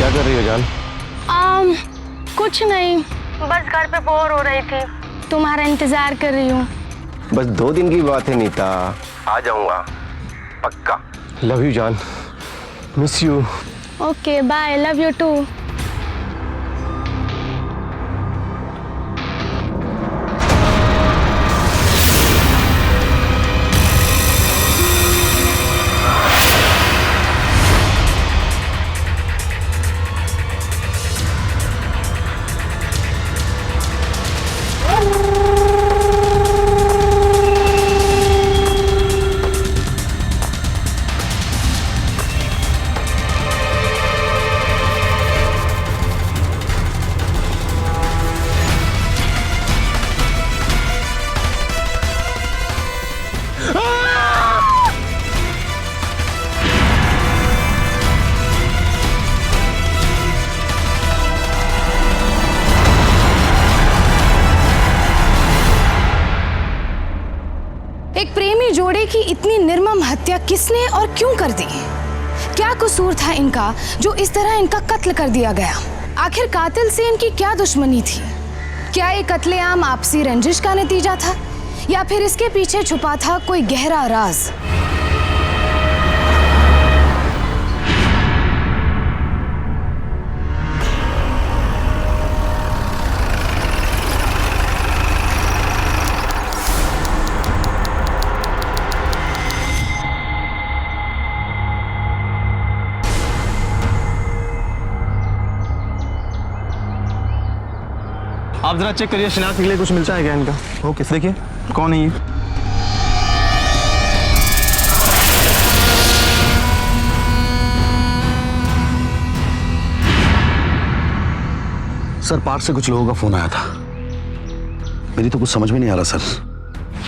क्या कर रही हो जान? कुछ नहीं, बस घर पे बोर हो रही थी, तुम्हारा इंतजार कर रही हूँ। बस 2 दिन की बात है नीता, आ जाऊंगा पक्का। लव यू जान, miss you. Okay bye, love you too. एक प्रेमी जोड़े की इतनी निर्मम हत्या किसने और क्यों कर दी? क्या कसूर था इनका जो इस तरह इनका कत्ल कर दिया गया? आखिर कातिल से इनकी क्या दुश्मनी थी? क्या ये कत्लेआम आपसी रंजिश का नतीजा था या फिर इसके पीछे छुपा था कोई गहरा राज? आप जरा चेक करिए, शिनाख्त के लिए कुछ मिलता है क्या इनका? ओके देखिए कौन है ये। सर पार्क से कुछ लोगों का फोन आया था। मेरी तो कुछ समझ में नहीं आ रहा सर,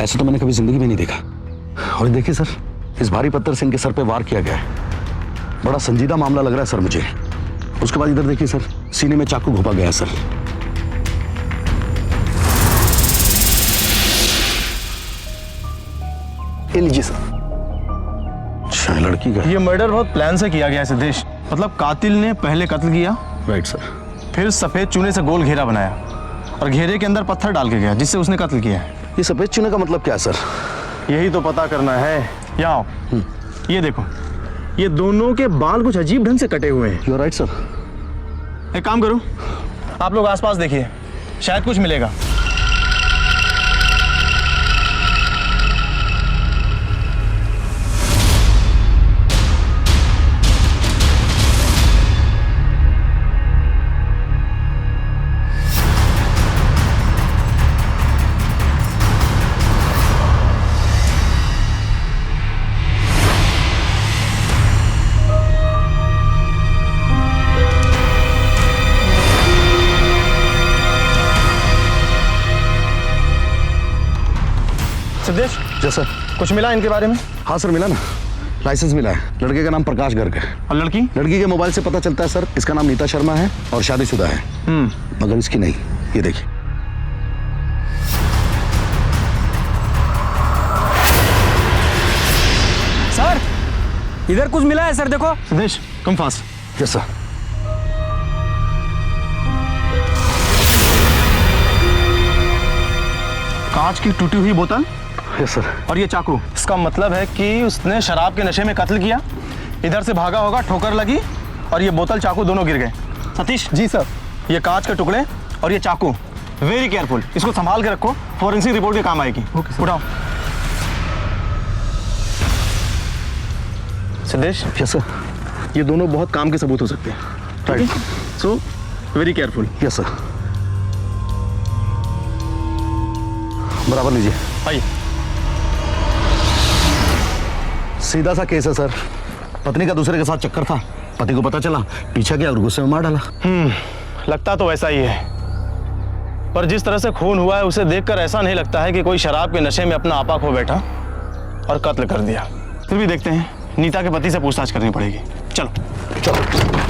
ऐसा तो मैंने कभी जिंदगी में नहीं देखा। और देखिए सर, इस भारी पत्थर से इनके सर पे वार किया गया है। बड़ा संजीदा मामला लग रहा है सर मुझे। उसके बाद इधर देखिए सर, सीने में चाकू घोंपा गया है सर। ये लीजिए सर। अच्छा, लड़की का ये मर्डर बहुत प्लान से किया गया है सिद्धेश। मतलब कातिल ने पहले कत्ल किया, राइट सर, फिर सफेद चूने से गोल घेरा बनाया और घेरे के अंदर पत्थर डाल के गया जिससे उसने कत्ल किया है। ये सफेद चूने का मतलब क्या है सर? यही तो पता करना है। यहाँ आओ, ये देखो, ये दोनों के बाल कुछ अजीब ढंग से कटे हुए हैं। You are right sir. एक काम करो, आप लोग आसपास देखिए, शायद कुछ मिलेगा। सिद्धेश, जैसा कुछ मिला इनके बारे में? हाँ सर, मिला ना, लाइसेंस मिला है। लड़के का नाम प्रकाश गर्ग है। और लड़की? लड़की के मोबाइल से पता चलता है सर, इसका नाम नीता शर्मा है और शादीशुदा है। मगर इसकी नहीं। ये देखिए। सर, इधर कुछ मिला है सर, देखो। Siddhesh come fast. Yes sir. कांच की टूटी हुई बोतल। Yes sir. और ये चाकू। इसका मतलब है कि उसने शराब के नशे में कत्ल किया, इधर से भागा होगा, ठोकर लगी और ये बोतल चाकू दोनों गिर गए। सतीश जी सर, ये कांच के टुकड़े और ये चाकू, वेरी केयरफुल, इसको संभाल के रखो, फॉरेंसिक रिपोर्ट के काम आएगी। उठाओ। सिद्धेश। Yes sir. ये दोनों बहुत काम के सबूत हो सकते हैं। Right. So very careful. Yes sir. बराबर लीजिए। आइए। सीधा सा केस है सर। पत्नी का दूसरे के साथ चक्कर था, पति को पता चला, पीछा किया और गुस्से में मार डाला। लगता तो वैसा ही है, पर जिस तरह से खून हुआ है उसे देखकर ऐसा नहीं लगता है कि कोई शराब के नशे में अपना आपा खो बैठा और कत्ल कर दिया। फिर भी देखते हैं, नीता के पति से पूछताछ करनी पड़ेगी। चलो चलो।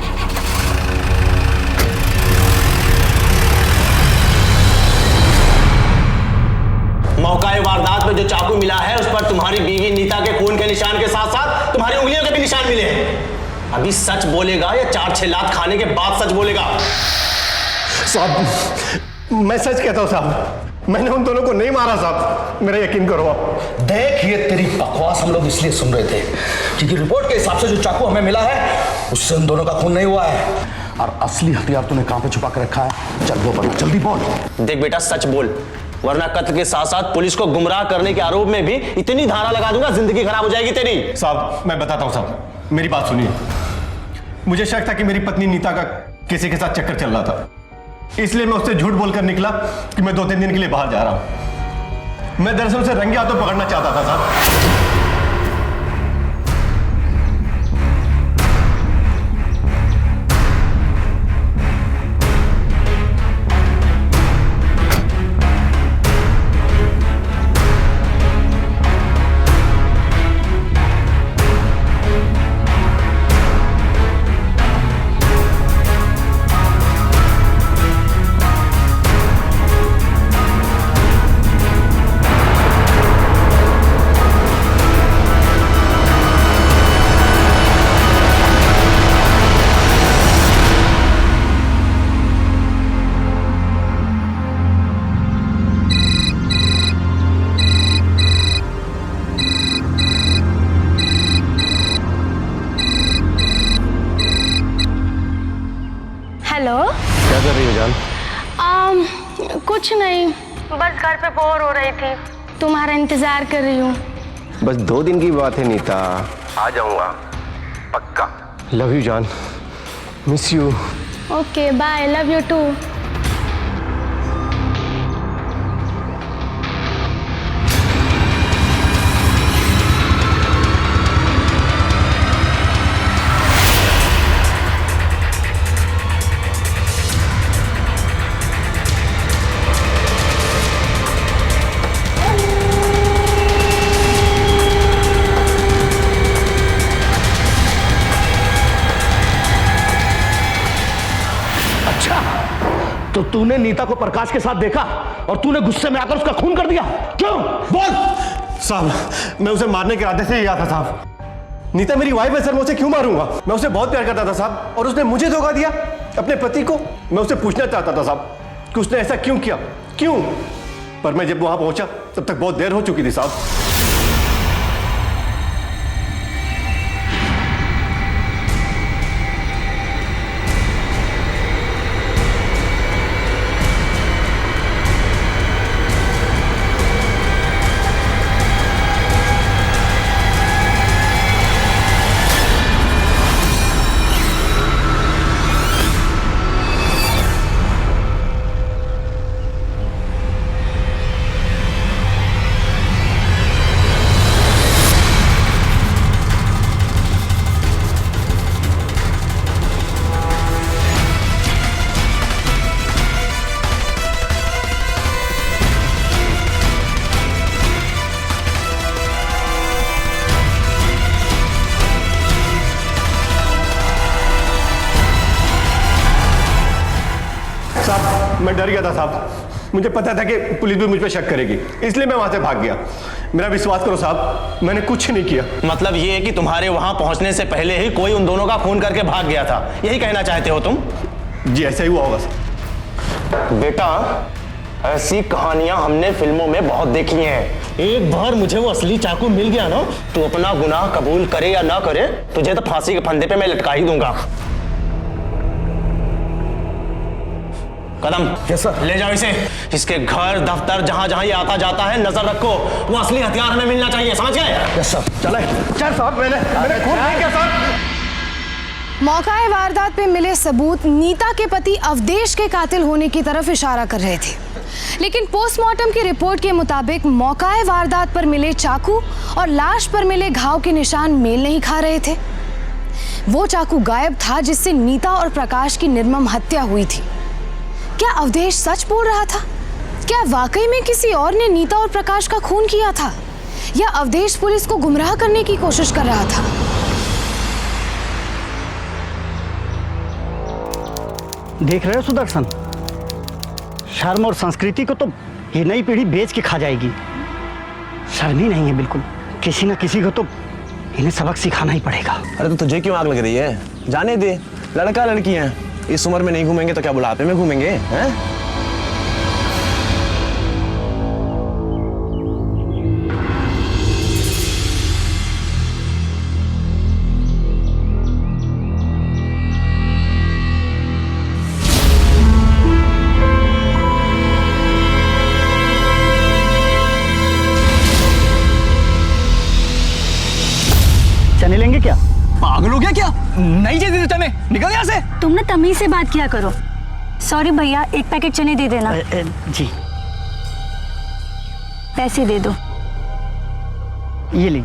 मौका वारदात में जो चाकू मिला है उस पर तुम्हारी बीवी नीता के खून के निशान के साथ साथ तुम्हारी उंगलियों के भी निशान मिले हैं। अभी सच बोलेगा या 4-6 लात खाने के बाद सच बोलेगा? साहब मैं सच कहता हूँ साहब, मैंने उन दोनों को नहीं मारा साहब, मेरा यकीन करो आप। देख, ये तेरी बकवास हम लोग इसलिए सुन रहे थे क्योंकि रिपोर्ट के हिसाब से जो चाकू हमें मिला है उससे उन दोनों का खून नहीं हुआ है, और असली हथियार तूने कहां पे छुपा कर रखा है? चल वो बता, जल्दी बोल। देख बेटा, सच बोल, वरना कत्ल के साथ साथ पुलिस को गुमराह करने के आरोप में भी इतनी धारा लगा दूंगा, जिंदगी खराब हो जाएगी तेरी। साहब मैं बताता हूँ साहब, मेरी बात सुनिए। मुझे शक था कि मेरी पत्नी नीता का किसी के साथ चक्कर चल रहा था, इसलिए मैं उससे झूठ बोलकर निकला कि मैं 2-3 दिन के लिए बाहर जा रहा हूं। मैं दरअसल उसे रंगे हाथों पकड़ना चाहता था साहब। हेलो, क्या कर रही हो जान? कुछ नहीं, बस घर पे बोर हो रही थी, तुम्हारा इंतजार कर रही हूँ। बस 2 दिन की बात है नीता, आ जाऊंगा पक्का। लव यू जान, miss you. Okay bye, love you too. तो तूने नीता को प्रकाश के साथ देखा और तूने गुस्से में आकर उसका खून कर दिया, क्यों? बोल। साहब मैं उसे मारने के इरादे से ही आया था साहब। नीता मेरी वाइफ है सर, मैं उसे क्यों मारूंगा? मैं उसे बहुत प्यार करता था साहब, और उसने मुझे धोखा दिया, अपने पति को। मैं उसे पूछना चाहता था साहब कि उसने ऐसा क्यों किया, क्यों? पर मैं जब वहां पहुंचा तब तक बहुत देर हो चुकी थी साहब। साहब मैं डर गया था साहब, मुझे पता था कि पुलिस भी मुझ पर शक करेगी, इसलिए मैं वहां से भाग गया। मेरा विश्वास करो साहब, मैंने कुछ नहीं किया। मतलब ये है कि तुम्हारे वहां पहुंचने से पहले ही कोई उन दोनों का खून करके भाग गया था, यही कहना चाहते हो तुम? जी ऐसा ही हुआ होगा सर। बेटा, ऐसी कहानियां हमने फिल्मों में बहुत देखी हैं। एक बार मुझे वो असली चाकू मिल गया ना, तो अपना गुनाह कबूल करे या ना करे, तुझे तो फांसी के फंदे पे मैं लटका ही दूंगा। कदम, यस सर। ले जाओ इसे, इसके घर दफ्तर जहां जहां ये आता जाता है नजर रखो, वो असली हथियार हमें मिलना चाहिए, समझ गए? Yes sir. चले। चल साहब, मैंने खून नहीं किया साहब। मौकाए वारदात पे मिले सबूत नीता के पति अवधेश के कातिल होने की तरफ इशारा कर रहे थे, लेकिन पोस्टमार्टम की रिपोर्ट के मुताबिक मौकाए वारदात पर मिले चाकू और लाश पर मिले घाव के निशान मेल नहीं खा रहे थे। वो चाकू गायब था जिससे नीता और प्रकाश की निर्मम हत्या हुई थी। क्या अवधेश सच बोल रहा था? क्या वाकई में किसी और ने नीता और प्रकाश का खून किया था, या अवधेश पुलिस को गुमराह करने की कोशिश कर रहा था? देख रहे हो सुदर्शन, शर्म और संस्कृति को तो ये नई पीढ़ी बेच के खा जाएगी। शर्म ही नहीं है बिल्कुल, किसी ना किसी को तो इन्हें सबक सिखाना ही पड़ेगा। अरे तो तुझे क्यों आग लग रही है? जाने दे, लड़का लड़की हैं, इस उम्र में नहीं घूमेंगे तो क्या बुढ़ापे में घूमेंगे हैं? चने लेंगे क्या? पागल हो गया क्या? नहीं चाहिए चने, निकल यहाँ से। तुम ना तमीज से बात किया करो। सॉरी भैया, एक पैकेट चने दे देना। जी पैसे दे दो। ये ली।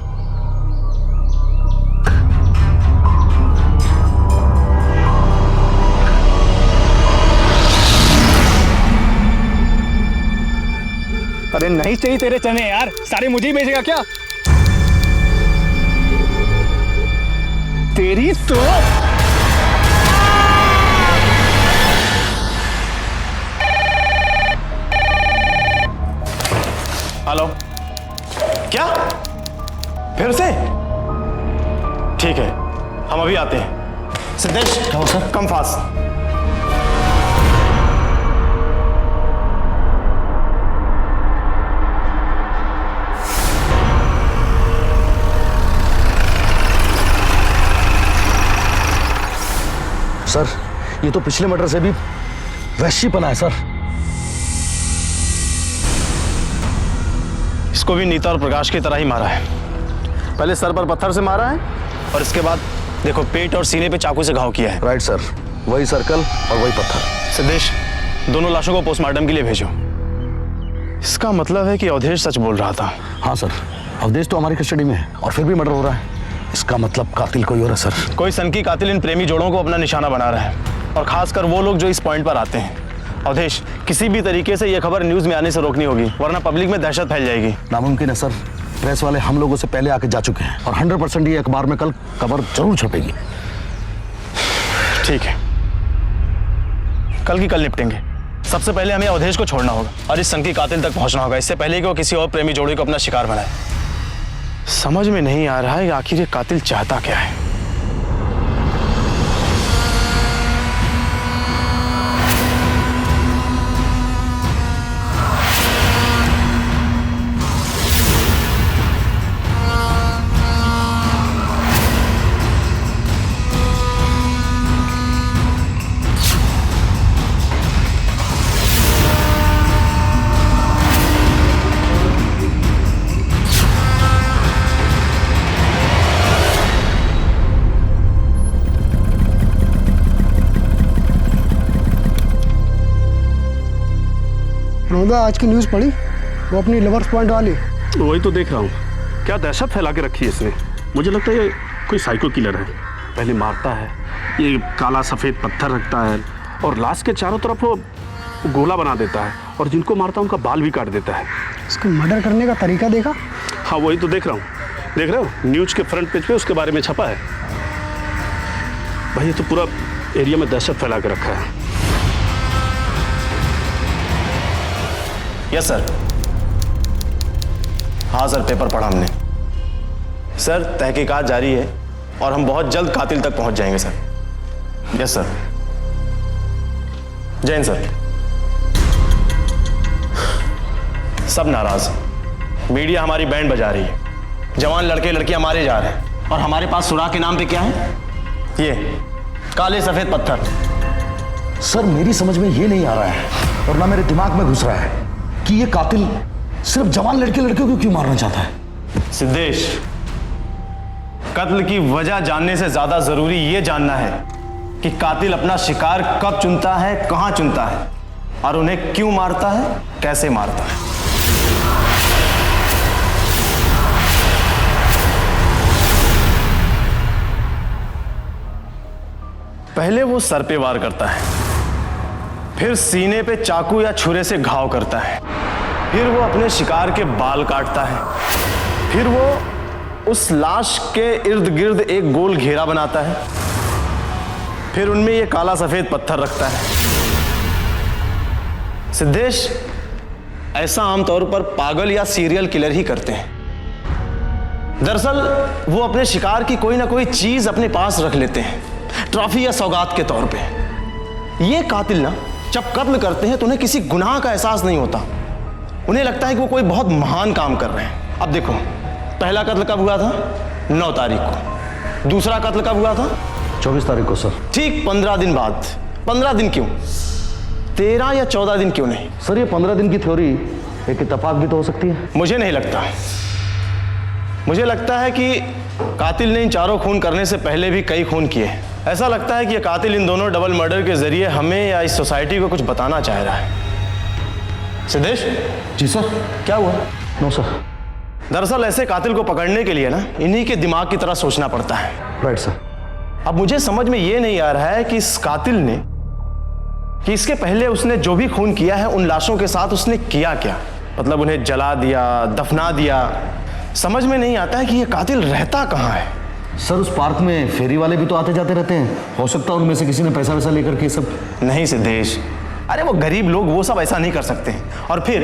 अरे नहीं चाहिए तेरे चने यार, सारे मुझे ही बेचेगा क्या? तेरी तो हेलो, क्या फिर से? ठीक है, हम अभी आते हैं। Siddhesh, come fast. सर, ये तो पिछले मर्डर से भी वैश्यपना है सर। इसको भी नीता और प्रकाश की तरह ही मारा है। पहले सर पर पत्थर से मारा है और इसके बाद देखो पेट और सीने पे चाकू से घाव किया है। राइट सर, वही सर्कल और वही पत्थर। सिद्धेश, दोनों लाशों को पोस्टमार्टम के लिए भेजो। इसका मतलब है कि अवधेश सच बोल रहा था। हाँ सर, अवधेश तो हमारी कस्टडी में है और फिर भी मर्डर हो रहा है। इसका मतलब कातिल कोई और है सर। कोई सनकी कातिल इन प्रेमी जोड़ों को अपना निशाना बना रहा है, और खासकर वो लोग जो इस पॉइंट पर आते हैं। अवधेश, किसी भी तरीके से यह खबर न्यूज में आने से रोकनी होगी, वरना पब्लिक में दहशत फैल जाएगी। नामुमकिन है सर, प्रेस वाले हम लोगों से पहले आके जा चुके हैं और 100% ये अखबार में कल खबर जरूर छपेगी। ठीक है, कल की कल निपटेंगे। सबसे पहले हमें अवधेश को छोड़ना होगा और इस सनकी कातिल तक पहुंचना होगा, इससे पहले कि वो किसी और प्रेमी जोड़ी को अपना शिकार बनाए। समझ में नहीं आ रहा है कि आखिर ये कातिल चाहता क्या है। रोदा, आज की न्यूज़ पढ़ी? वो अपनी लवर्स पॉइंट वाली। वही तो देख रहा हूँ, क्या दहशत फैला के रखी है इसने। मुझे लगता है ये कोई साइको किलर है। पहले मारता है, ये काला सफ़ेद पत्थर रखता है और लाश के चारों तरफ वो गोला बना देता है और जिनको मारता है उनका बाल भी काट देता है। इसको मर्डर करने का तरीका देखा? हाँ, वही तो देख रहा हूँ। देख रहे हो, न्यूज़ के फ्रंट पेज पे उसके बारे में छपा है। भाई ये तो पूरा एरिया में दहशत फैला के रखा है। Yes sir. हाँ सर, पेपर पढ़ा हमने। सर, तहकीकात जारी है और हम बहुत जल्द कातिल तक पहुंच जाएंगे sir. Yes sir. Jain sir. सब नाराज, मीडिया हमारी बैंड बजा रही है, जवान लड़के लड़कियां मारे जा रहे हैं और हमारे पास सुराग के नाम पे क्या है? ये काले सफेद पत्थर। सर, मेरी समझ में ये नहीं आ रहा है और ना मेरे दिमाग में घुस रहा है कि ये कातिल सिर्फ जवान लड़के लड़कियों को क्यों मारना चाहता है। सिद्धेश, कत्ल की वजह जानने से ज्यादा जरूरी यह जानना है कि कातिल अपना शिकार कब चुनता है, कहां चुनता है और उन्हें क्यों मारता है, कैसे मारता है। पहले वो सर पे वार करता है, फिर सीने पे चाकू या छुरे से घाव करता है, फिर वो अपने शिकार के बाल काटता है, फिर वो उस लाश के इर्द गिर्द एक गोल घेरा बनाता है, फिर उनमें ये काला सफेद पत्थर रखता है। सिद्धेश, ऐसा आमतौर पर पागल या सीरियल किलर ही करते हैं। दरअसल वो अपने शिकार की कोई ना कोई चीज अपने पास रख लेते हैं, ट्रॉफी या सौगात के तौर पे। ये कातिल ना जब कत्ल करते हैं तो उन्हें किसी गुनाह का एहसास नहीं होता। उन्हें लगता है कि वो कोई बहुत महान काम कर रहे हैं। अब देखो, पहला कत्ल कब हुआ था? 9 तारीख को। दूसरा कत्ल कब हुआ था? 24 तारीख को सर। ठीक 15 दिन बाद। 15 दिन क्यों? 13 या 14 दिन क्यों नहीं? सर ये 15 दिन की थ्योरी एक इत्तेफाक भी तो हो सकती है। मुझे नहीं लगता। मुझे लगता है कि कातिल ने इन चारों खून करने से पहले भी कई खून किए। ऐसा लगता है कि ये कातिल इन दोनों डबल मर्डर के जरिए हमें या इस सोसाइटी को कुछ बताना चाह रहा है। सिद्धेश। जी सर। क्या हुआ? No sir. दरअसल ऐसे कातिल को पकड़ने के लिए ना इन्हीं के दिमाग की तरह सोचना पड़ता है। Right sir. अब मुझे समझ में ये नहीं आ रहा है कि इस कातिल ने, कि इसके पहले उसने जो भी खून किया है उन लाशों के साथ उसने किया क्या। मतलब उन्हें जला दिया, दफना दिया। समझ में नहीं आता है कि ये कातिल रहता कहाँ है। सर उस पार्क में फेरी वाले भी तो आते जाते रहते हैं, हो सकता है उनमें से किसी ने पैसा वैसा लेकर के सब। नहीं सिद्धेश, अरे वो गरीब लोग वो सब ऐसा नहीं कर सकते। और फिर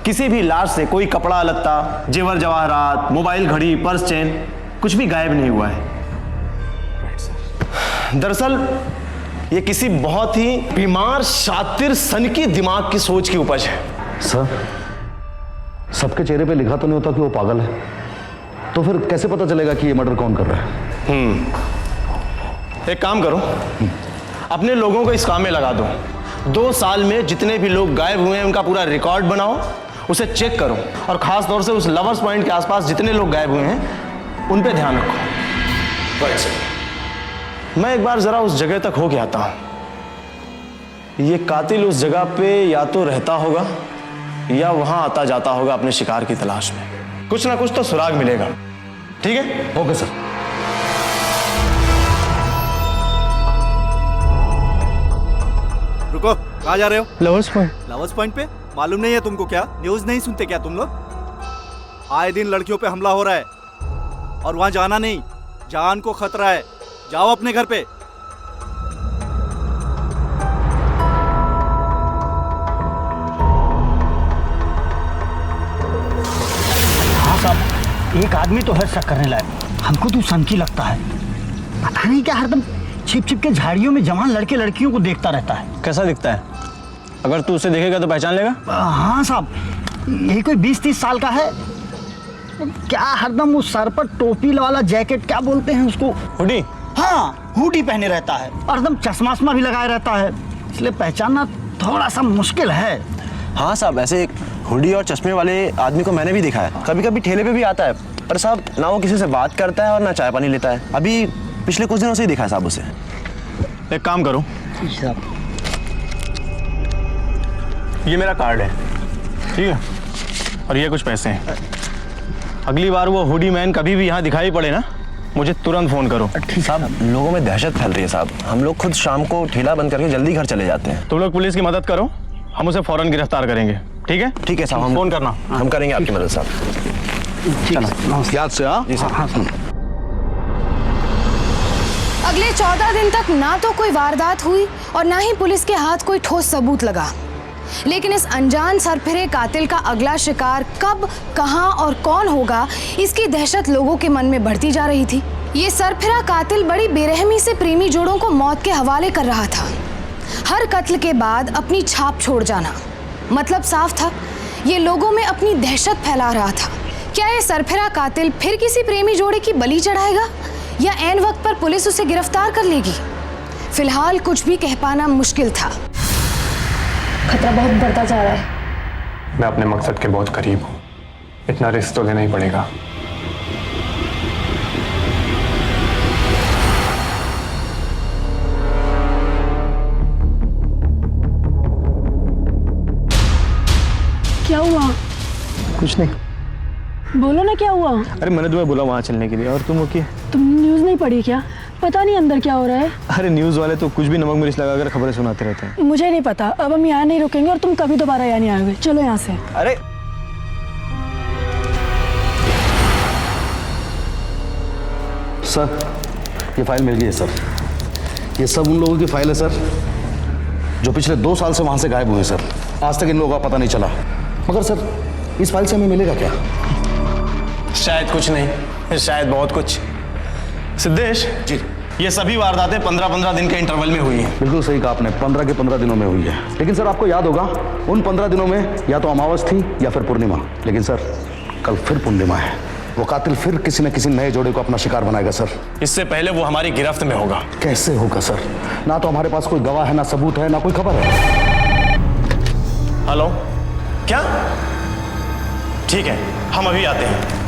किसी भी लाश से कोई कपड़ा लत्ता, जेवर जवाहरात, मोबाइल घड़ी, पर्स चेन कुछ भी गायब नहीं हुआ है। दरअसल ये किसी बहुत ही बीमार, शातिर, सनकी दिमाग की सोच की उपज है। सर सबके चेहरे पे लिखा तो नहीं होता कि वो पागल है, तो फिर कैसे पता चलेगा कि ये मर्डर कौन कर रहा है? एक काम करो, अपने लोगों को इस काम में लगा दो। 2 साल में जितने भी लोग गायब हुए हैं उनका पूरा रिकॉर्ड बनाओ, उसे चेक करो, और खास तौर से उस लवर्स पॉइंट के आसपास जितने लोग गायब हुए हैं उन पे ध्यान रखो। मैं एक बार जरा उस जगह तक होके आता हूं। ये कातिल उस जगह पे या तो रहता होगा या वहां आता जाता होगा अपने शिकार की तलाश में। कुछ ना कुछ तो सुराग मिलेगा। ठीक है? Okay sir. रुको, कहाँ जा रहे हो? Lovers point. लवर्स पॉइंट पे? मालूम नहीं है तुमको क्या? न्यूज नहीं सुनते क्या तुम लोग? आए दिन लड़कियों पे हमला हो रहा है और वहां जाना नहीं, जान को खतरा है। जाओ अपने घर पे। हाँ साहब, एक आदमी तो है शक करने लायक। हमको तो सनकी लगता है। पता नहीं क्या हरदम छिप छिप के झाड़ियों में जवान लड़के लड़कियों को देखता रहता है। कैसा दिखता है? अगर तू उसे देखेगा तो पहचान लेगा? हाँ साहब, ये कोई 20-30 साल का है। क्या हरदम वो सर पर टोपी वाला जैकेट, क्या बोलते हैं उसको? हुडी। हाँ, हुडी पहने रहता है और एकदम चश्मा भी लगाए रहता है, इसलिए पहचानना थोड़ा सा मुश्किल है। हाँ साहब, ऐसे एक हुडी और चश्मे वाले आदमी को मैंने भी देखा है। कभी कभी ठेले पे भी आता है, पर साहब ना वो किसी से बात करता है और ना चाय पानी लेता है। अभी पिछले कुछ दिनों से ही देखा है साहब उसे। एक काम करो, ये मेरा कार्ड है, ठीक है, और ये कुछ पैसे हैं। अगली बार वो हुडी मैन कभी भी यहाँ दिखाई पड़े ना, मुझे तुरंत फोन करो। साहब लोगों में दहशत फैल रही है साहब। हम लोग खुद शाम को ठेला बंद करके जल्दी घर चले जाते हैं। तुम लोग पुलिस की मदद करो, हम उसे फौरन गिरफ्तार करेंगे। ठीक है? ठीक है साहब, हम फोन करना। हम करेंगे आपकी मदद साहब। चलो याद से। हाँ जी साहब। अगले 14 दिन तक ना तो कोई वारदात हुई और ना ही पुलिस के हाथ कोई ठोस सबूत लगा। लेकिन इस अनजान सरफिरे कातिल का अगला शिकार कब, कहां और कौन होगा, इसकी दहशत लोगों के मन में बढ़ती जा रही थी। ये सरफिरा कातिल बड़ी बेरहमी से प्रेमी जोड़ों को मौत के हवाले कर रहा था। हर कत्ल के बाद अपनी छाप छोड़ जाना, मतलब साफ था, ये लोगों में अपनी दहशत फैला रहा था। क्या ये सरफिरा कातिल फिर किसी प्रेमी जोड़े की बलि चढ़ाएगा या ऐन वक्त पर पुलिस उसे गिरफ्तार कर लेगी? फिलहाल कुछ भी कह पाना मुश्किल था। खतरा बहुत बढ़ता जा रहा है। मैं अपने मकसद के बहुत करीब हूँ, इतना रिस्क तो लेना ही पड़ेगा। क्या हुआ? कुछ नहीं। बोलो ना क्या हुआ? अरे मैंने तुम्हें बोला वहाँ चलने के लिए, और तुम ओके? तुमने न्यूज़ नहीं पढ़ी क्या? पता नहीं अंदर क्या हो रहा है। अरे न्यूज़ वाले तो कुछ भी नमक मिर्च लगाकर खबरें सुनाते रहते हैं। मुझे नहीं पता, अब हम यहाँ नहीं रुकेंगे और तुम कभी दोबारा यहाँ नहीं आओगे। चलो यहाँ से। अरे सर ये फाइल मिल गई है सर। ये सब उन लोगों की फाइल है सर जो पिछले 2 साल से वहाँ से गायब हुए सर। आज तक इन लोगों का पता नहीं चला। मगर सर इस फाइल से हमें मिलेगा क्या? शायद कुछ नहीं, शायद बहुत कुछ। सिद्धेश जी, ये सभी वारदातें 15-15 दिन के इंटरवल में हुई हैं। बिल्कुल सही कहा आपने, 15 के 15 दिनों में हुई है। लेकिन सर आपको याद होगा उन 15 दिनों में या तो अमावस थी या फिर पूर्णिमा। लेकिन सर कल फिर पूर्णिमा है, वो कातिल फिर किसी न किसी नए जोड़े को अपना शिकार बनाएगा सर। इससे पहले वो हमारी गिरफ्त में होगा। कैसे होगा सर? ना तो हमारे पास कोई गवाह है, ना सबूत है, ना कोई खबर है। हेलो, क्या? ठीक है, हम अभी आते हैं।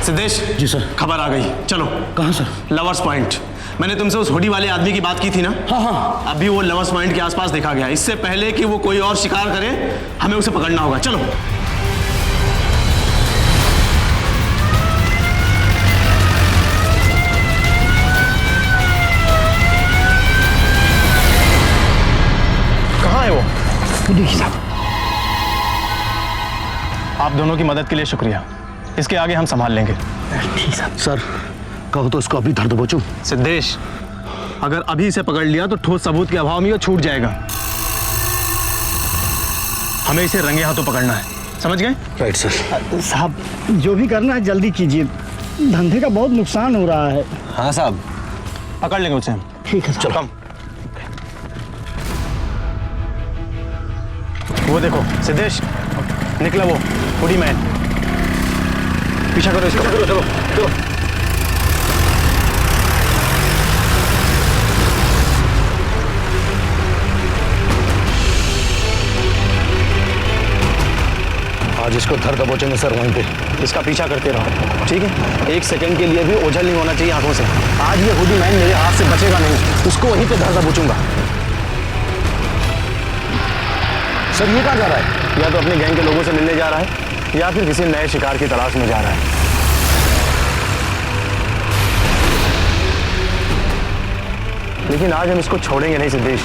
सिद्धेश जी सर। खबर आ गई, चलो। कहाँ सर? Lovers point. मैंने तुमसे उस हुडी वाले आदमी की बात की थी ना? हाँ हाँ। अभी वो लवर्स पॉइंट के आसपास देखा गया। इससे पहले कि वो कोई और शिकार करे, हमें उसे पकड़ना होगा। चलो। कहाँ है वो? देखिए साहब, आप दोनों की मदद के लिए शुक्रिया। इसके आगे हम संभाल लेंगे। ठीक साहब। सर कहो तो इसको अभी धर दबोचूं। सिद्धेश, अगर अभी इसे पकड़ लिया तो ठोस सबूत के अभाव में ये छूट जाएगा। हमें इसे रंगे हाथों पकड़ना है, समझ गए? Right sir. साहब जो भी करना है जल्दी कीजिए, धंधे का बहुत नुकसान हो रहा है। हाँ साहब, पकड़ लेंगे उसे हम। ठीक है साहब। चलो कम। वो देखो सिद्धेश, निकला वो हुडी मैन। पीछा करो इसका। चलो चलो चलो। आज इसको धर दबोचेंगे सर वहीं पे। इसका पीछा करते रहो, ठीक है? एक सेकंड के लिए भी ओझल नहीं होना चाहिए आंखों से। आज ये हुडी मैन मेरे हाथ से बचेगा नहीं, उसको वहीं पे धर दबोचूंगा। सर ये कहाँ जा रहा है? या तो अपने गैंग के लोगों से मिलने जा रहा है या फिर किसी नए शिकार की तलाश में जा रहा है। लेकिन आज हम इसको छोड़ेंगे नहीं सिद्धेश।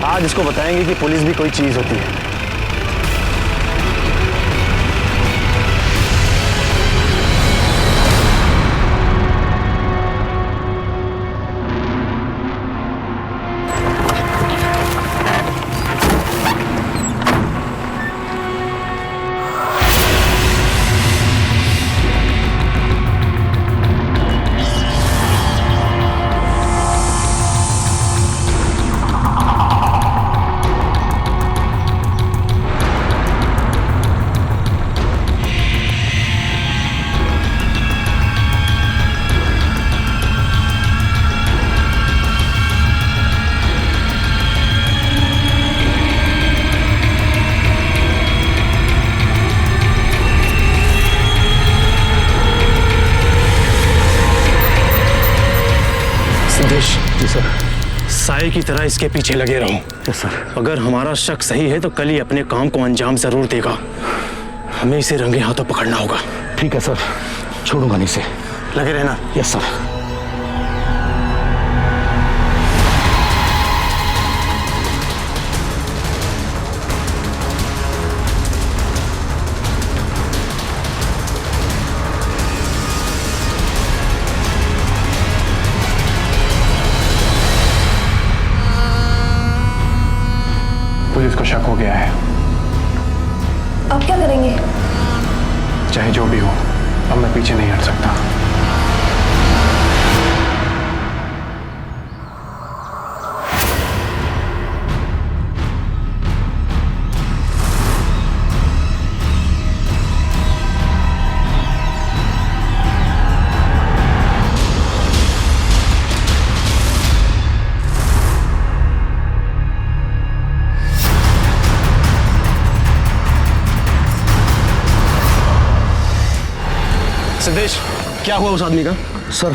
आज इसको बताएंगे कि पुलिस भी कोई चीज होती है। जी सर। साए की तरह इसके पीछे लगे रहो। Yes sir. अगर हमारा शक सही है तो कल ही अपने काम को अंजाम जरूर देगा। हमें इसे रंगे हाथों पकड़ना होगा। ठीक है सर, छोड़ूंगा नहीं इसे। लगे रहना। Yes sir. पुलिस को शक हो गया है। अब क्या करेंगे? चाहे जो भी हो, अब मैं पीछे नहीं हट सकता। सिद्धेश, क्या हुआ उस आदमी का? सर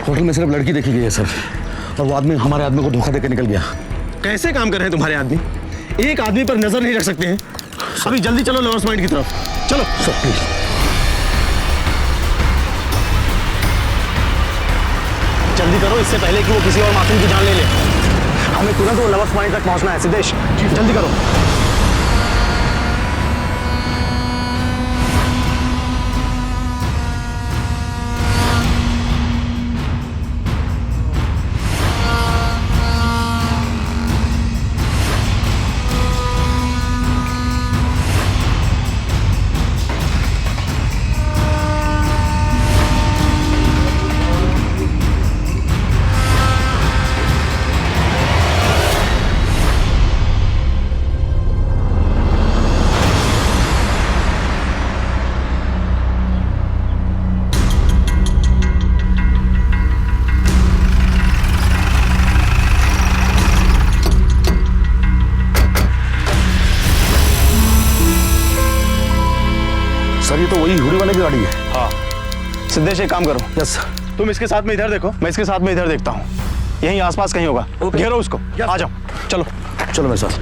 होटल में सिर्फ लड़की देखी गई है सर, और वो आदमी हमारे आदमी को धोखा देकर निकल गया। कैसे काम कर रहे हैं तुम्हारे आदमी? एक आदमी पर नजर नहीं रख सकते हैं? अभी जल्दी चलो लवर्स पॉइंट की तरफ। चलो सर प्लीज। जल्दी करो, इससे पहले कि वो किसी और मासूम की जान ले ले। हमें तुरंत वो लवर्स पॉइंट तक पहुंचना है। सिद्धेश जल्दी करो। तो वही हुडी वाले की गाड़ी है। हाँ सिद्धेश, एक काम करो, यस तुम इसके साथ में इधर देखो, मैं इसके साथ में इधर देखता हूँ। यहीं आसपास कहीं होगा, घेरो उसको। आ जाओ, चलो चलो मेरे साथ।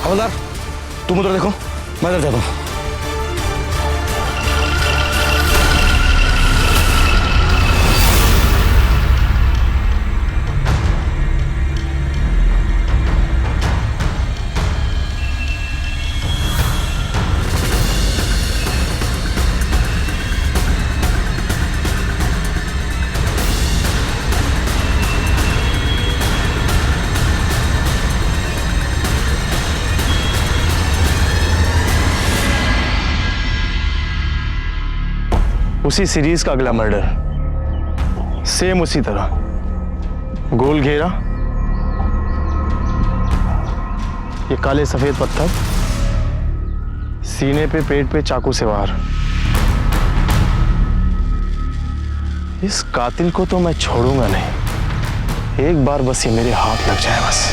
हवलदार तुम उधर देखो, मैं इधर जाता हूँ। उसी सीरीज का अगला मर्डर, सेम उसी तरह, गोल घेरा, ये काले सफेद पत्थर, सीने पे पेट पे चाकू से वार। इस कातिल को तो मैं छोड़ूंगा नहीं, एक बार बस ये मेरे हाथ लग जाए बस।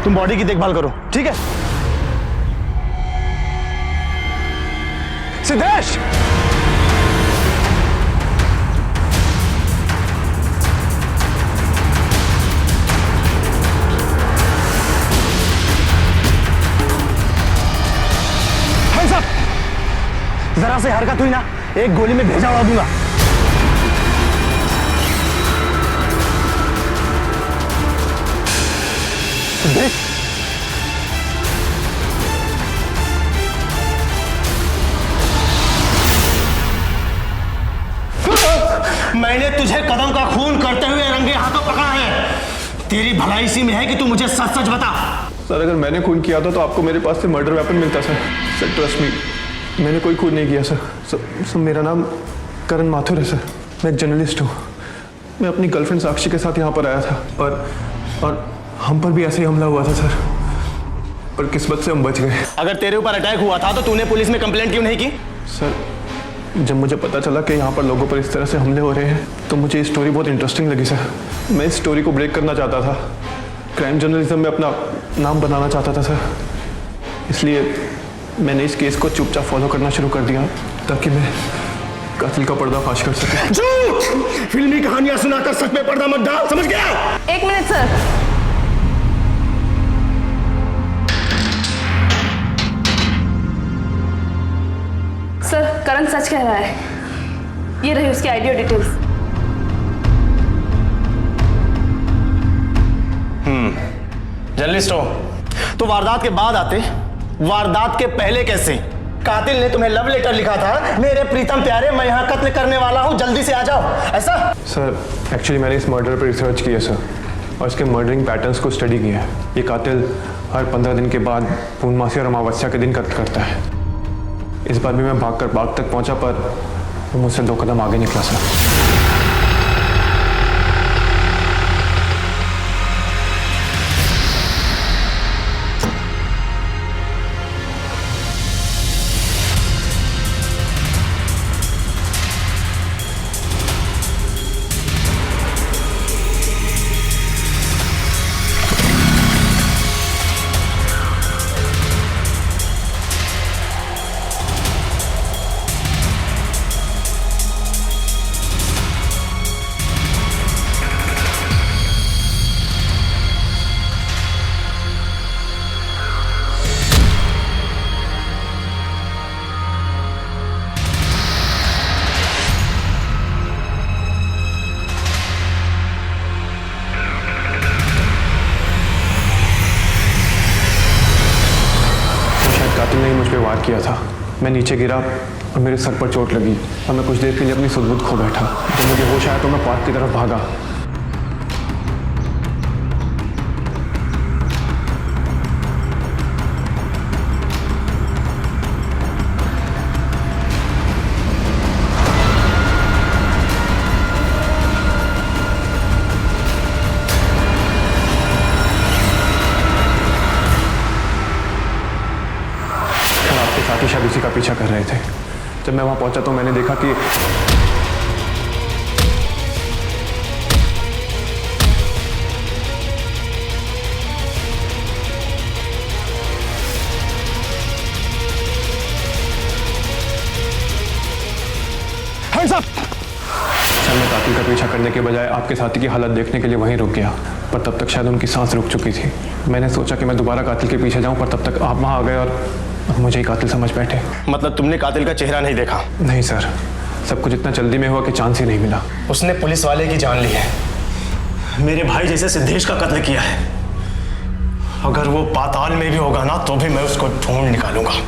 तुम बॉडी की देखभाल करो, ठीक है? सिद्धेश! भाई साहब, जरा से हरकत हुई ना, एक गोली में भेजा उड़ा दूंगा। सिद्धेश! मैंने तुझे कदम का खून करते हुए रंगे हाथों पकड़ा है। तेरी भलाई इसी में है कि तू मुझे सच सच बता। सर अगर मैंने खून किया था तो आपको मेरे पास से मर्डर वेपन मिलता सर ट्रस्ट मी, मैंने कोई खून नहीं किया सर। मेरा नाम करण माथुर है सर, मैं एक जर्नलिस्ट हूँ। मैं अपनी गर्लफ्रेंड साक्षी के साथ यहाँ पर आया था और हम पर भी ऐसे ही हमला हुआ था सर, पर किस्मत से हम बच गए। अगर तेरे ऊपर अटैक हुआ था तो तूने पुलिस में कंप्लेंट क्यों नहीं की? सर जब मुझे पता चला कि यहाँ पर लोगों पर इस तरह से हमले हो रहे हैं तो मुझे ये स्टोरी बहुत इंटरेस्टिंग लगी सर। मैं इस स्टोरी को ब्रेक करना चाहता था, क्राइम जर्नलिज्म में अपना नाम बनाना चाहता था सर, इसलिए मैंने इस केस को चुपचाप फॉलो करना शुरू कर दिया ताकि मैं कातिल का पर्दाफाश कर सके। झूठ! फिल्मी कहानियां सुनाकर सच में पर्दा मत डाल, समझ गया? एक मिनट सर। सर करण सच कह रहा है, ये रही उसकी आईडी और डिटेल्स। जर्नलिस्ट हो तो वारदात के बाद आते, वारदात के पहले कैसे? कातिल ने तुम्हें लव लेटर लिखा था, मेरे प्रीतम प्यारे मैं यहाँ कत्ल करने वाला हूँ, जल्दी से आ जाओ, ऐसा? सर एक्चुअली मैंने इस मर्डर पर रिसर्च किया सर और इसके मर्डरिंग पैटर्न्स को स्टडी किया है। ये कातिल हर 15 दिन के बाद पूर्णमासी और अमावस्या के दिन कत्ल करता है। इस बार भी मैं भागकर बाग तक पहुंचा पर वो मुझसे 2 कदम आगे निकला सर। किया था। मैं नीचे गिरा और मेरे सर पर चोट लगी और मैं कुछ देर के लिए अपनी सुध-बुध खो बैठा। जब मुझे होश आया तो मैं पार्क की तरफ भागा। साथी शायद उसी का पीछा कर रहे थे। जब मैं वहां पहुंचा तो मैंने देखा कि हैंड्स अप। सर, मैं कातिल का पीछा करने के बजाय आपके साथी की हालत देखने के लिए वहीं रुक गया, पर तब तक शायद उनकी सांस रुक चुकी थी। मैंने सोचा कि मैं दोबारा कातिल के पीछे जाऊं, पर तब तक आप वहां आ गए और मुझे ही कातिल समझ बैठे। मतलब तुमने कातिल का चेहरा नहीं देखा? नहीं सर, सब कुछ इतना जल्दी में हुआ कि चांस ही नहीं मिला। उसने पुलिस वाले की जान ली है, मेरे भाई जैसे सिद्धेश का कत्ल किया है। अगर वो पाताल में भी होगा ना तो भी मैं उसको ढूंढ निकालूंगा।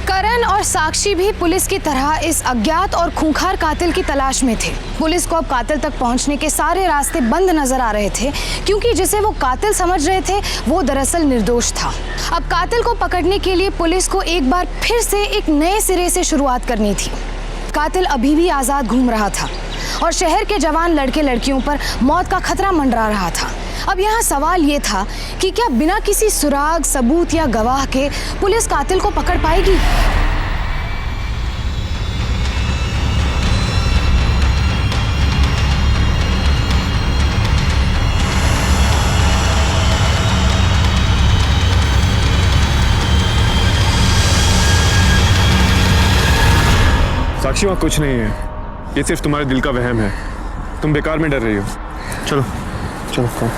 करण और साक्षी भी पुलिस की तरह इस अज्ञात और खूंखार कातिल की तलाश में थे। पुलिस को अब कातिल तक पहुंचने के सारे रास्ते बंद नजर आ रहे थे, क्योंकि जिसे वो कातिल समझ रहे थे वो दरअसल निर्दोष था। अब कातिल को पकड़ने के लिए पुलिस को एक बार फिर से एक नए सिरे से शुरुआत करनी थी। कातिल अभी भी आजाद घूम रहा था और शहर के जवान लड़के लड़कियों पर मौत का खतरा मंडरा रहा था। अब यहाँ सवाल ये था कि क्या बिना किसी सुराग, सबूत या गवाह के पुलिस कातिल को पकड़ पाएगी? साक्षी, वहाँ कुछ नहीं है, ये सिर्फ तुम्हारे दिल का वहम है। तुम बेकार में डर रही हो। चलो चलो करो।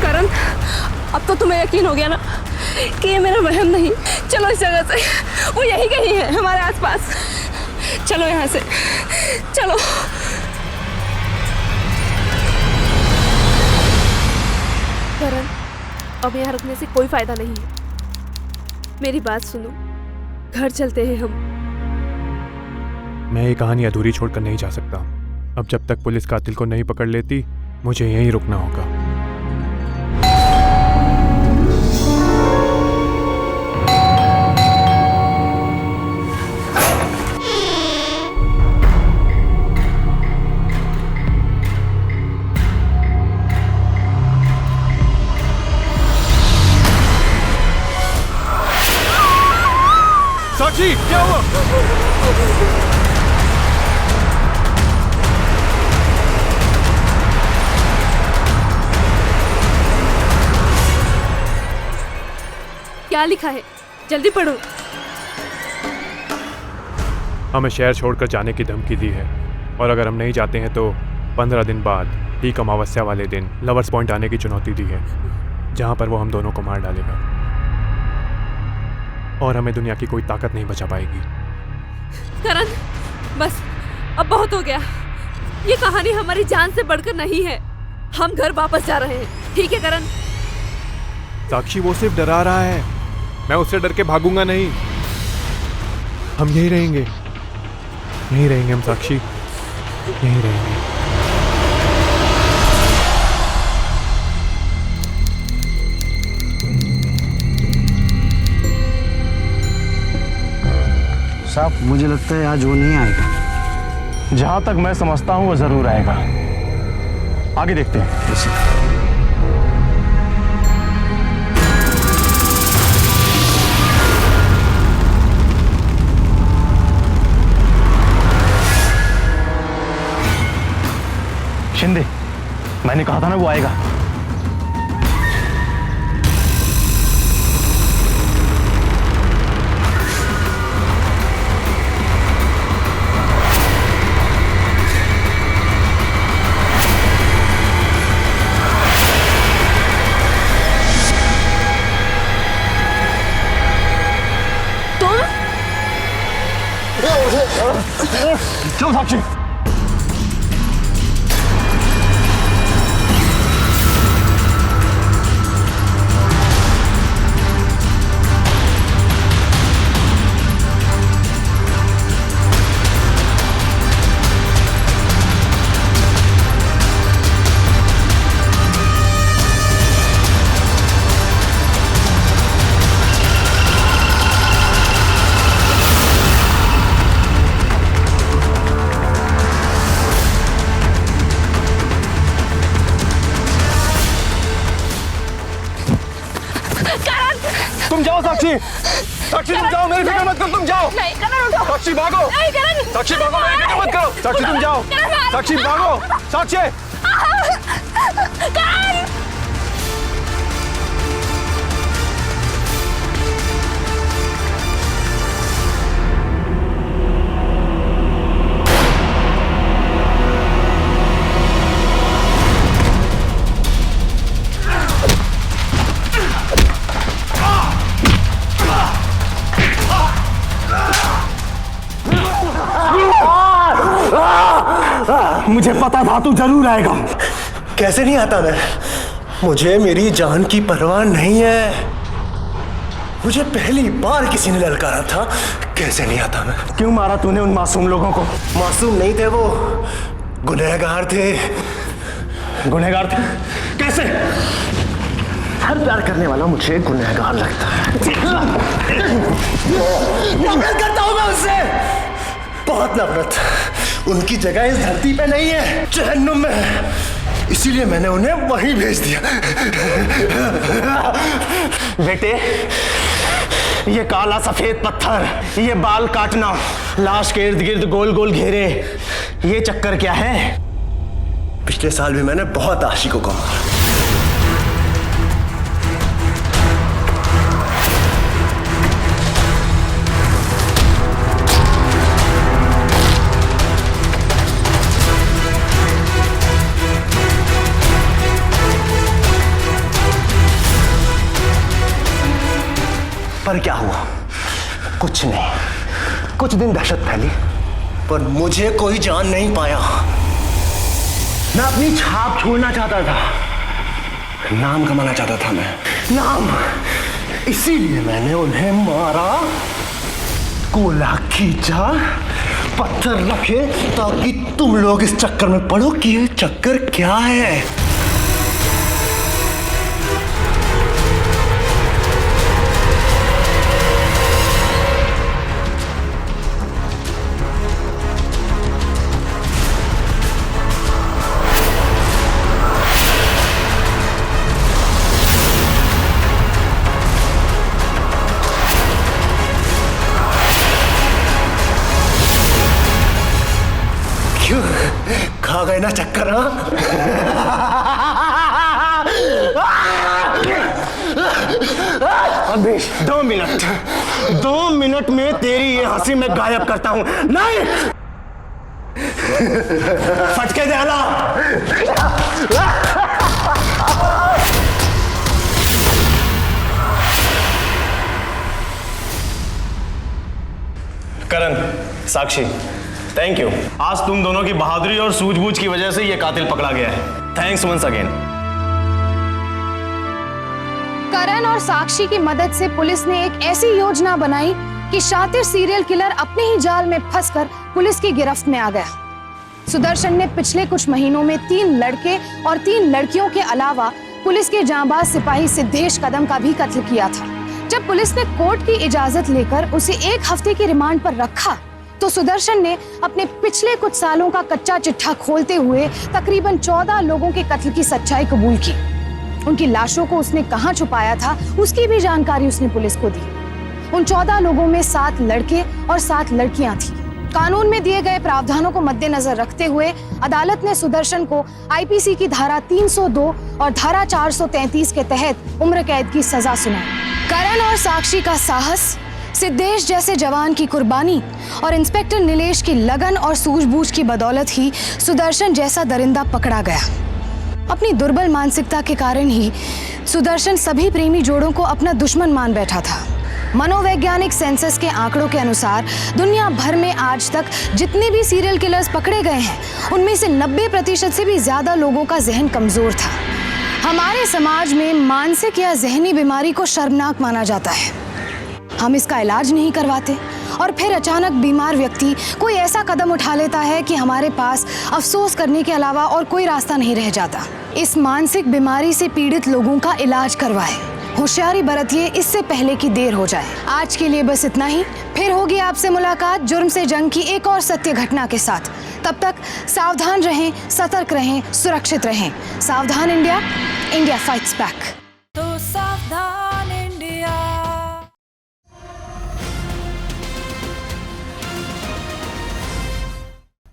करण, अब तो तुम्हें यकीन हो गया ना कि ये मेरा वहम नहीं। चलो इस जगह से, वो यही कहीं है हमारे आसपास। चलो यहाँ से, चलो। करण, अब यहाँ रुकने से कोई फायदा नहीं है। मेरी बात सुनो, घर चलते हैं हम। मैं ये कहानी अधूरी छोड़कर नहीं जा सकता। अब जब तक पुलिस कातिल को नहीं पकड़ लेती, मुझे यहीं रुकना होगा। साक्षी, क्या हुआ? क्या लिखा है? जल्दी पढ़ो। हमें शहर छोड़कर जाने की धमकी दी है, और अगर हम नहीं जाते हैं तो 15 दिन बाद ठीक अमावस्या वाले दिन लवर्स पॉइंट आने की चुनौती दी है, जहां पर वो हम दोनों को मार डालेगा और हमें दुनिया की कोई ताकत नहीं बचा पाएगी। करण, बस अब बहुत हो गया। ये कहानी हमारी जान से बढ़कर नहीं है। हम घर वापस जा रहे हैं, ठीक है करण? साक्षी, वो सिर्फ डरा रहा है, मैं उससे डर के भागूंगा नहीं। हम यहीं रहेंगे, यहीं रहेंगे हम साक्षी, यहीं रहेंगे। साहब, मुझे लगता है आज वो नहीं आएगा। जहां तक मैं समझता हूं वो जरूर आएगा। आगे देखते हैं। शिंदे, मैंने कहा था ना वो आएगा। साक्षी। तुम जाओ साक्षी, साक्षी तुम जाओ, मेरी फिक्र मत करो, तुम जाओ। नहीं करण उठो। साक्षी भागो। नहीं करण। साक्षी भागो, मेरी फिक्र मत करो। साक्षी तुम जाओ। साक्षी भागो। साक्षी। करण। मुझे पता था तू जरूर आएगा। कैसे नहीं आता मैं? मुझे मेरी जान की परवाह नहीं है। मुझे पहली बार किसी ने ललकारा था। कैसे नहीं आता मैं? क्यों मारा तूने उन मासूम लोगों को? मासूम नहीं थे वो, गुनहगार थे। गुनहगार थे? कैसे? हर प्यार करने वाला मुझे गुनहगार लगता है। नफरत करता हूं मैं उससे, बहुत नफरत। उनकी जगह इस धरती पे नहीं है, जहन्नुम में है। इसीलिए मैंने उन्हें वहीं भेज दिया। बेटे, ये काला सफेद पत्थर, ये बाल काटना, लाश के इर्द गिर्द गोल गोल घेरे, ये चक्कर क्या है? पिछले साल भी मैंने बहुत आशिकों को मारा। पर क्या हुआ? कुछ नहीं। कुछ दिन दहशत फैली, पर मुझे कोई जान नहीं पाया। मैं अपनी छाप छोड़ना चाहता था, नाम कमाना चाहता था मैं, नाम। इसीलिए मैंने उन्हें मारा, कोला खींचा, पत्थर रखे, ताकि तुम लोग इस चक्कर में पड़ो कि ये चक्कर क्या है। खा गए ना चक्कर? अभी 2 मिनट में तेरी ये हंसी मैं गायब करता हूं। नहीं, फटके देना। करण, साक्षी, थैंक यू। आज तुम दोनों की बहादुरी और सूझबूझ की वजह से ये कातिल पकड़ा गया है। Thanks once again. करण और साक्षी की मदद से पुलिस ने एक ऐसी योजना बनाई कि शातिर सीरियल किलर अपने ही जाल में फंसकर पुलिस की गिरफ्त में आ गया। सुदर्शन ने पिछले कुछ महीनों में 3 लड़के और 3 लड़कियों के अलावा पुलिस के जांबाज सिपाही सिद्धेश कदम का भी कत्ल किया था। जब पुलिस ने कोर्ट की इजाजत लेकर उसे 1 हफ्ते की रिमांड पर रखा, तो सुदर्शन ने अपने पिछले कुछ सालों का कच्चा चिट्ठा खोलते हुए तकरीबन 14 लोगों के कत्ल की सच्चाई कबूल की। उनकी लाशों को उसने कहां छुपाया था, उसकी भी जानकारी उसने पुलिस को दी। उन 14 लोगों में 7 लड़के और 7 लड़कियां थीं। कानून में दिए गए प्रावधानों को मद्देनजर रखते हुए अदालत ने सुदर्शन को आईपीसी की धारा 302 और धारा 433 के तहत उम्र कैद की सजा सुनाई। करण और साक्षी का साहस, सिद्धेश जैसे जवान की कुर्बानी और इंस्पेक्टर नीलेश की लगन और सूझबूझ की बदौलत ही सुदर्शन जैसा दरिंदा पकड़ा गया। अपनी दुर्बल मानसिकता के कारण ही सुदर्शन सभी प्रेमी जोड़ों को अपना दुश्मन मान बैठा था। मनोवैज्ञानिक सेंसस के आंकड़ों के अनुसार दुनिया भर में आज तक जितने भी सीरियल किलर्स पकड़े गए हैं उनमें से 90% से भी ज्यादा लोगों का जहन कमजोर था। हमारे समाज में मानसिक या जहनी बीमारी को शर्मनाक माना जाता है। हम इसका इलाज नहीं करवाते और फिर अचानक बीमार व्यक्ति कोई ऐसा कदम उठा लेता है कि हमारे पास अफसोस करने के अलावा और कोई रास्ता नहीं रह जाता। इस मानसिक बीमारी से पीड़ित लोगों का इलाज करवाएं। होशियारी बरतिए इससे पहले कि देर हो जाए। आज के लिए बस इतना ही। फिर होगी आपसे मुलाकात जुर्म से जंग की एक और सत्य घटना के साथ। तब तक सावधान रहें, सतर्क रहें, सुरक्षित रहें। सावधान इंडिया, इंडिया फाइट्स बैक।